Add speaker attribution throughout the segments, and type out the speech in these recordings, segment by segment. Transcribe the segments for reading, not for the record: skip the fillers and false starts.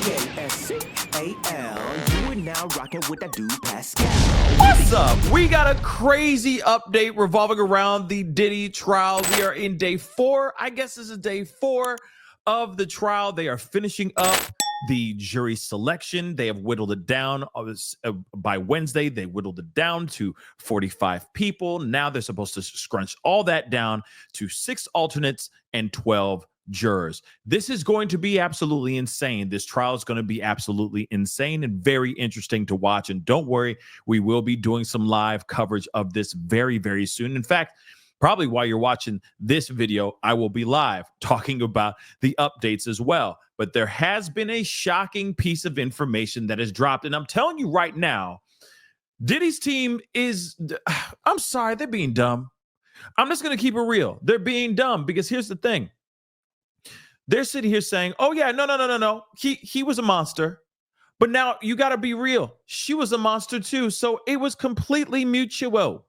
Speaker 1: thepascalshow. You are now rocking with that dude Pascal.
Speaker 2: What's up? We got a crazy update revolving around the Diddy trial. We are in day 4. I guess this is day 4 of the trial. They are finishing up the jury selection. They have whittled it down by Wednesday. They whittled it down to 45 people. Now they're supposed to scrunch all that down to 6 alternates and 12 jurors. This is going to be absolutely insane. This trial is going to be absolutely insane and very interesting to watch. And don't worry, we will be doing some live coverage of this very, very soon. In fact, probably while you're watching this video, I will be live talking about the updates as well. But there has been a shocking piece of information that has dropped. And I'm telling you right now, Diddy's team is, I'm sorry, they're being dumb. I'm just going to keep it real. They're being dumb because here's the thing. They're sitting here saying, oh, yeah, no. He was a monster. But now you got to be real. She was a monster, too. So it was completely mutual.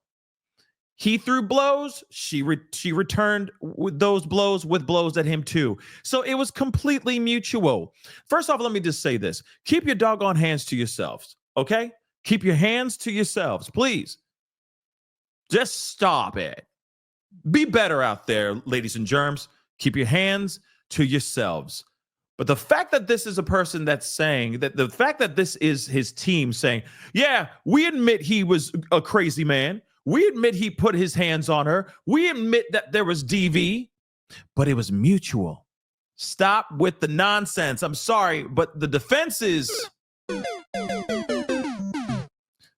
Speaker 2: He threw blows. She returned with those blows with blows at him, too. So it was completely mutual. First off, let me just say this. Keep your doggone hands to yourselves. OK, keep your hands to yourselves, please. Just stop it. Be better out there, ladies and germs. Keep your hands to yourselves. But the fact that this is a person that's saying that, the fact that this is his team saying, yeah, we admit he was a crazy man. We admit he put his hands on her. We admit that there was DV, but it was mutual. Stop with the nonsense. I'm sorry, but the defense is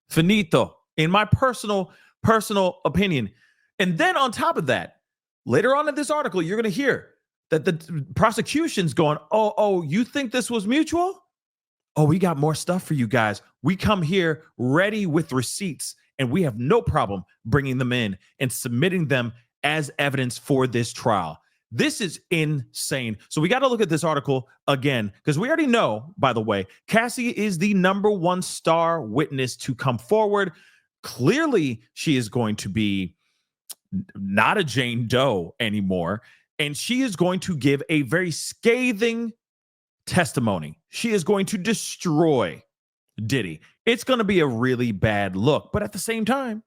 Speaker 2: finito, in my personal opinion. And then on top of that, later on in this article, you're going to hear that the prosecution's going, oh, you think this was mutual? Oh, we got more stuff for you guys. We come here ready with receipts, and we have no problem bringing them in and submitting them as evidence for this trial. This is insane. So we got to look at this article again, because we already know, by the way, Cassie is the #1 star witness to come forward. Clearly, she is going to be not a Jane Doe anymore. And she is going to give a very scathing testimony. She is going to destroy Diddy. It's going to be a really bad look. But at the same time,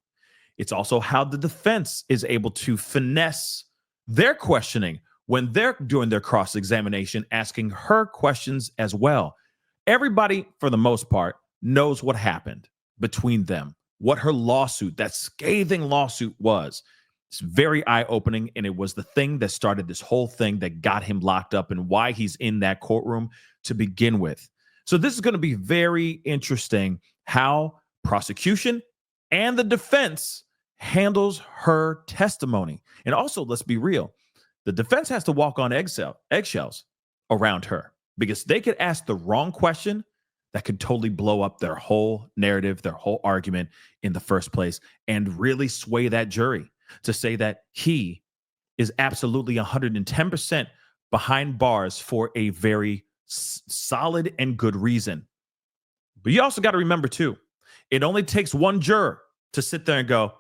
Speaker 2: it's also how the defense is able to finesse their questioning when they're doing their cross-examination, asking her questions as well. Everybody, for the most part, knows what happened between them, what her lawsuit, that scathing lawsuit was. It's very eye-opening, and it was the thing that started this whole thing that got him locked up and why he's in that courtroom to begin with. So this is going to be very interesting how prosecution and the defense handles her testimony. And also, let's be real, the defense has to walk on eggshells around her because they could ask the wrong question that could totally blow up their whole narrative, their whole argument in the first place, and really sway that jury to say that he is absolutely 110% behind bars for a very solid and good reason. But you also got to remember, too, it only takes one juror to sit there and go,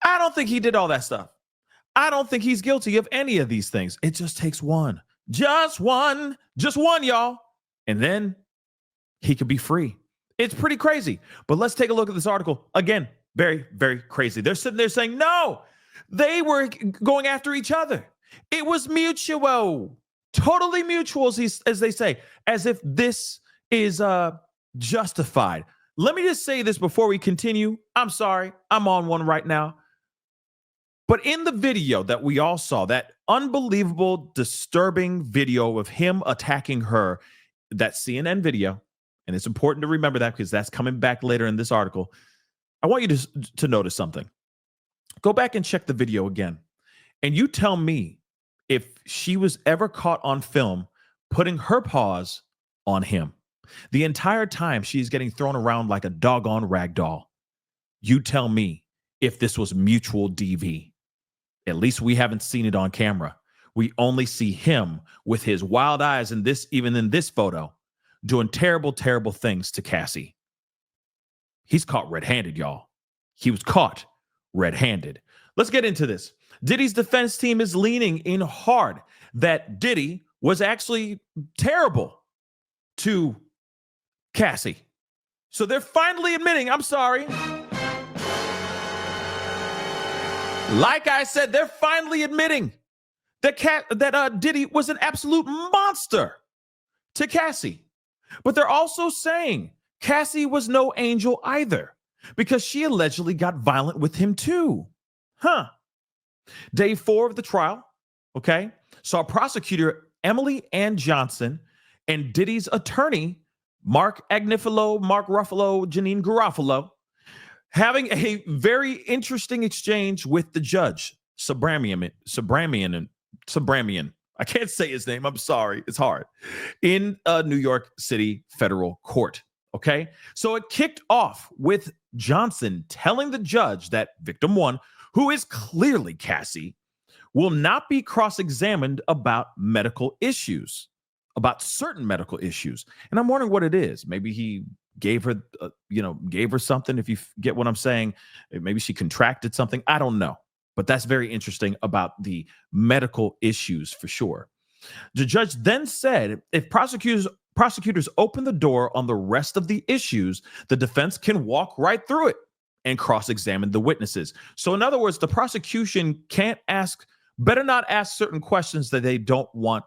Speaker 2: I don't think he did all that stuff. I don't think he's guilty of any of these things. It just takes one. Just one, y'all. And then he could be free. It's pretty crazy. But let's take a look at this article again. Very, very crazy. They're sitting there saying, no, they were going after each other. It was mutual, totally mutual, as they say, as if this is justified. Let me just say this before we continue. I'm sorry. I'm on one right now. But in the video that we all saw, that unbelievable, disturbing video of him attacking her, that CNN video, and it's important to remember that because that's coming back later in this article. I want you to notice something. Go back and check the video again. And you tell me if she was ever caught on film putting her paws on him. The entire time she's getting thrown around like a doggone rag doll. You tell me if this was mutual DV. At least we haven't seen it on camera. We only see him with his wild eyes in this, even in this photo, doing terrible, terrible things to Cassie. He's caught red-handed, y'all. He was caught red-handed. Let's get into this. Diddy's defense team is leaning in hard that Diddy was actually terrible to Cassie. So they're finally admitting, I'm sorry. Like I said, they're finally admitting that Diddy was an absolute monster to Cassie. But they're also saying Cassie was no angel either, because she allegedly got violent with him too. Day 4 of the trial, okay, saw prosecutor Emily Ann Johnson and Diddy's attorney, Mark Ruffalo, Janine Garofalo, having a very interesting exchange with the judge, Sabramian. I can't say his name. I'm sorry. It's hard. In New York City federal court. Okay. So it kicked off with Johnson telling the judge that victim 1, who is clearly Cassie, will not be cross-examined about medical issues, about certain medical issues. And I'm wondering what it is. Maybe he gave her, gave her something, if you get what I'm saying. Maybe she contracted something. I don't know. But that's very interesting about the medical issues for sure. The judge then said, if prosecutors open the door on the rest of the issues, the defense can walk right through it and cross-examine the witnesses. So in other words, the prosecution better not ask certain questions that they don't want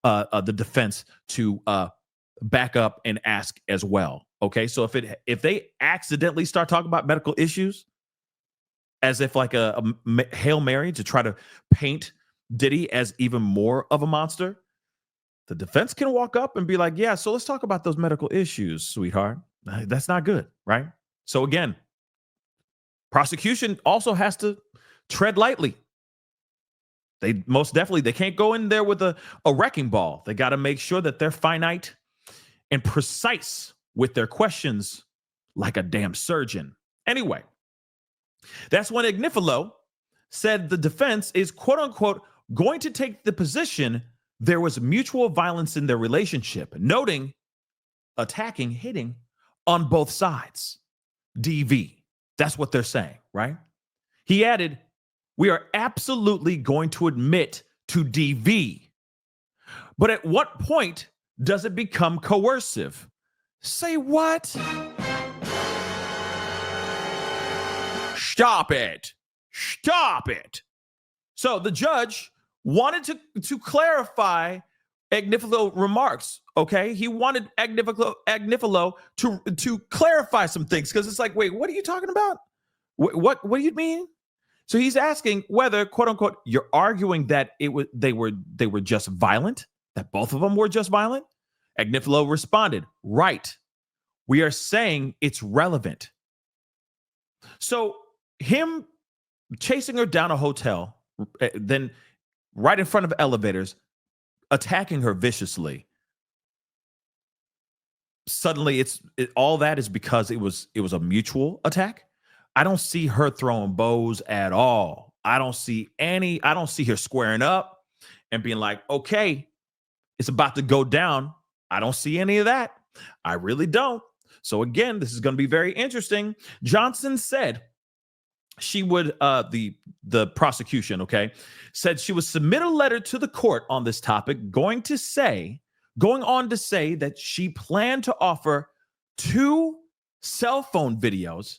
Speaker 2: the defense to back up and ask as well. Okay, so if they accidentally start talking about medical issues, as if like a Hail Mary to try to paint Diddy as even more of a monster, the defense can walk up and be like, yeah, so let's talk about those medical issues, sweetheart. That's not good, right? So again, prosecution also has to tread lightly. They most definitely, they can't go in there with a wrecking ball. They got to make sure that they're finite and precise with their questions like a damn surgeon. Anyway, that's when Agnifilo said the defense is, quote unquote, going to take the position there was mutual violence in their relationship, noting attacking, hitting on both sides. DV. That's what they're saying, right? He added, we are absolutely going to admit to DV. But at what point does it become coercive? Say what? Stop it. Stop it. So the judge wanted to clarify Agnifilo remarks, okay? He wanted Agnifilo to clarify some things, because it's like, wait, what are you talking about? What do you mean? So he's asking whether, quote unquote, you're arguing that they were just violent, that both of them were just violent. Agnifilo responded, right. We are saying it's relevant. So him chasing her down a hotel, then right in front of elevators, attacking her viciously. Suddenly, all that is because it was a mutual attack. I don't see her throwing bows at all. I don't see her squaring up and being like, okay, it's about to go down. I don't see any of that. I really don't. So again, this is going to be very interesting. Johnson said she would, the prosecution, okay, said she would submit a letter to the court on this topic, going on to say that she planned to offer 2 cell phone videos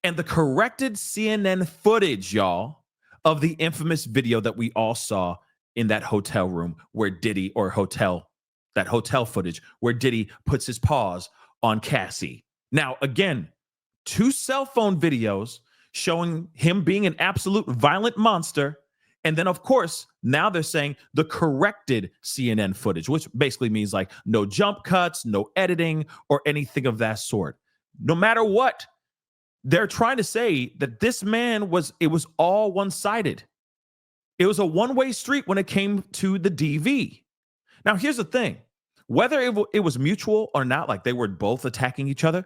Speaker 2: and the corrected CNN footage, y'all, of the infamous video that we all saw in that hotel room where Diddy, that hotel footage where Diddy puts his paws on Cassie. Now, again, 2 cell phone videos showing him being an absolute violent monster. And then, of course, now they're saying the corrected CNN footage, which basically means like no jump cuts, no editing, or anything of that sort. No matter what, they're trying to say that this man was all one-sided. It was a one-way street when it came to the DV. Now, here's the thing. Whether it was mutual or not, like they were both attacking each other,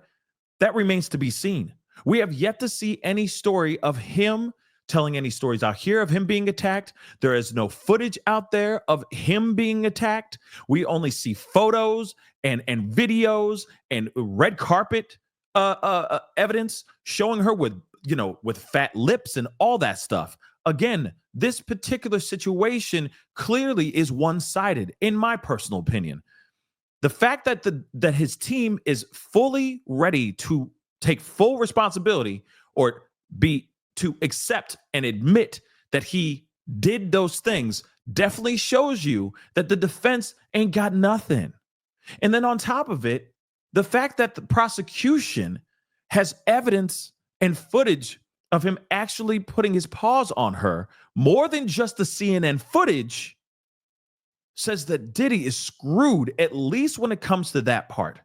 Speaker 2: that remains to be seen. We have yet to see any story of him telling any stories out here of him being attacked. There is no footage out there of him being attacked. We only see photos and videos and red carpet evidence showing her with fat lips and all that stuff. Again, this particular situation clearly is one-sided, in my personal opinion. the fact that that his team is fully ready to take full responsibility or to accept and admit that he did those things definitely shows you that the defense ain't got nothing. And then on top of it, the fact that the prosecution has evidence and footage of him actually putting his paws on her, more than just the CNN footage, says that Diddy is screwed, at least when it comes to that part.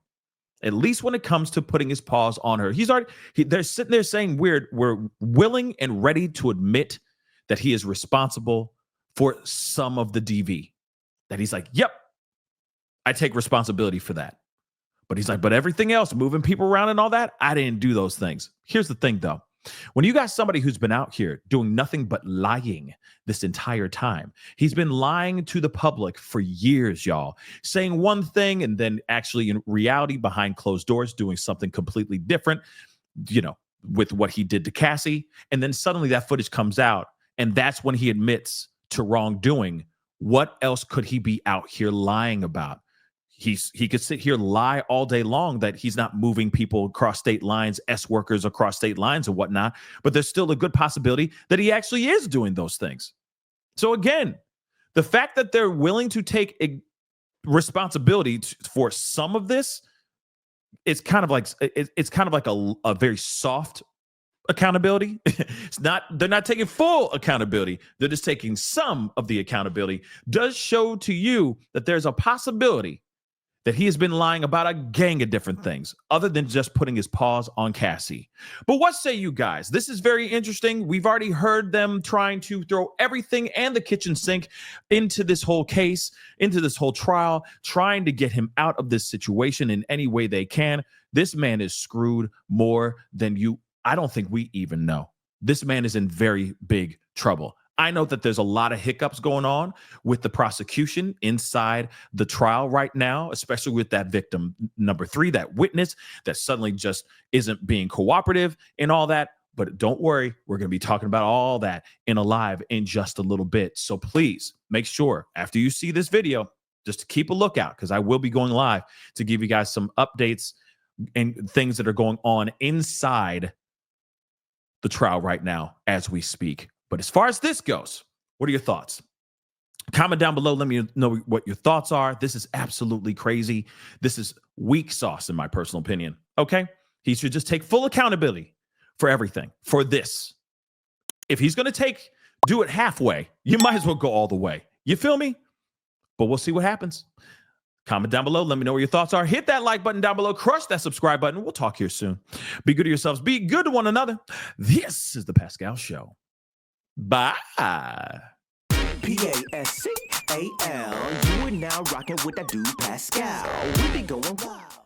Speaker 2: At least when it comes to putting his paws on her. They're sitting there saying we're willing and ready to admit that he is responsible for some of the DV. That he's like, yep, I take responsibility for that. But he's like, but everything else, moving people around and all that, I didn't do those things. Here's the thing, though. When you got somebody who's been out here doing nothing but lying this entire time, he's been lying to the public for years, y'all, saying one thing and then actually in reality behind closed doors doing something completely different, with what he did to Cassie. And then suddenly that footage comes out and that's when he admits to wrongdoing. What else could he be out here lying about? He could sit here lie all day long that he's not moving people across state lines, workers across state lines and whatnot, but there's still a good possibility that he actually is doing those things. So again, the fact that they're willing to take responsibility for some of this, it's kind of like a very soft accountability. They're not taking full accountability. They're just taking some of the accountability. Does show to you that there's a possibility that he has been lying about a gang of different things other than just putting his paws on Cassie. But what say you guys? This is very interesting. We've already heard them trying to throw everything and the kitchen sink into this whole case, into this whole trial, trying to get him out of this situation in any way they can. This man is screwed more than I don't think we even know. This man is in very big trouble. I know that there's a lot of hiccups going on with the prosecution inside the trial right now, especially with that victim number 3, that witness that suddenly just isn't being cooperative and all that. But don't worry, we're going to be talking about all that in a live in just a little bit. So please make sure after you see this video, just to keep a lookout, because I will be going live to give you guys some updates and things that are going on inside the trial right now as we speak. But as far as this goes, what are your thoughts? Comment down below. Let me know what your thoughts are. This is absolutely crazy. This is weak sauce, in my personal opinion. Okay? He should just take full accountability for everything, for this. If he's going to do it halfway, you might as well go all the way. You feel me? But we'll see what happens. Comment down below. Let me know what your thoughts are. Hit that like button down below. Crush that subscribe button. We'll talk here soon. Be good to yourselves. Be good to one another. This is The Pascal Show. Bye.
Speaker 1: Pascal. You are now rocking with that dude Pascal. We be going wild.